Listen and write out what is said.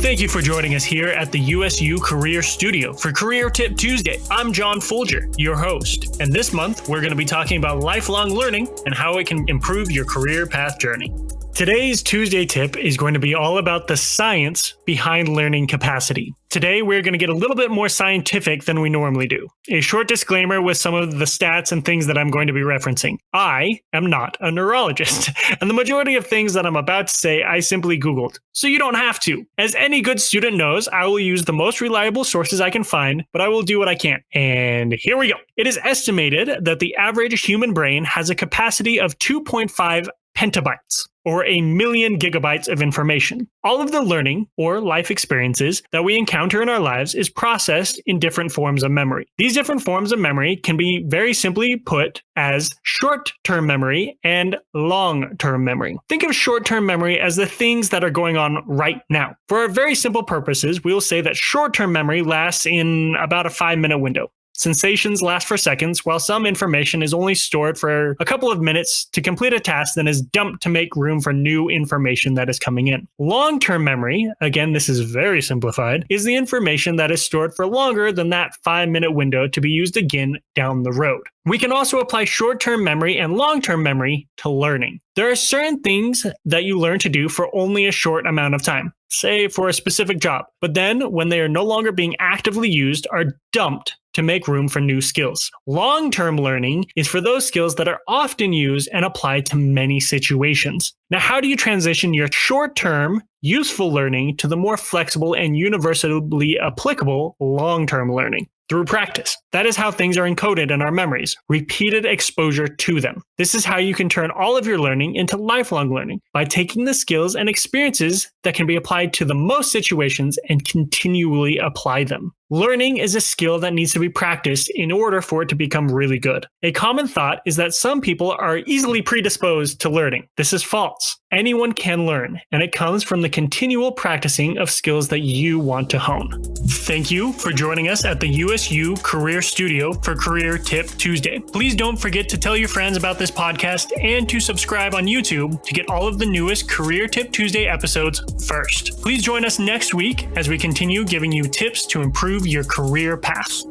Thank you for joining us here at the USU Career Studio for Career Tip Tuesday. I'm John Foulger, your host, and this month we're going to be talking about lifelong learning and how it can improve your career path journey. Today's Tuesday tip is going to be all about the science behind learning capacity. Today, we're going to get a little bit more scientific than we normally do. A short disclaimer with some of the stats and things that I'm going to be referencing. I am not a neurologist, and the majority of things that I'm about to say, I simply Googled. So you don't have to. As any good student knows, I will use the most reliable sources I can find, but I will do what I can. And here we go. It is estimated that the average human brain has a capacity of 2.5 petabytes, or 1,000,000 gigabytes of information. All of the learning or life experiences that we encounter in our lives is processed in different forms of memory. These different forms of memory can be very simply put as short-term memory and long-term memory. Think of short-term memory as the things that are going on right now. For our very simple purposes, we'll say that short-term memory lasts in about a 5-minute window. Sensations last for seconds, while some information is only stored for a couple of minutes to complete a task, then is dumped to make room for new information that is coming in. Long-term memory, again, this is very simplified, is the information that is stored for longer than that 5-minute window to be used again down the road. We can also apply short-term memory and long-term memory to learning. There are certain things that you learn to do for only a short amount of time, say for a specific job, but then when they are no longer being actively used, are dumped to make room for new skills. Long-term learning is for those skills that are often used and applied to many situations. Now, how do you transition your short-term, useful learning to the more flexible and universally applicable long-term learning? Through practice. That is how things are encoded in our memories, repeated exposure to them. This is how you can turn all of your learning into lifelong learning, by taking the skills and experiences that can be applied to the most situations and continually apply them. Learning is a skill that needs to be practiced in order for it to become really good. A common thought is that some people are easily predisposed to learning. This is false. Anyone can learn, and it comes from the continual practicing of skills that you want to hone. Thank you for joining us at the USU Career Studio for Career Tip Tuesday. Please don't forget to tell your friends about this podcast and to subscribe on YouTube to get all of the newest Career Tip Tuesday episodes first. Please join us next week as we continue giving you tips to improve your career path.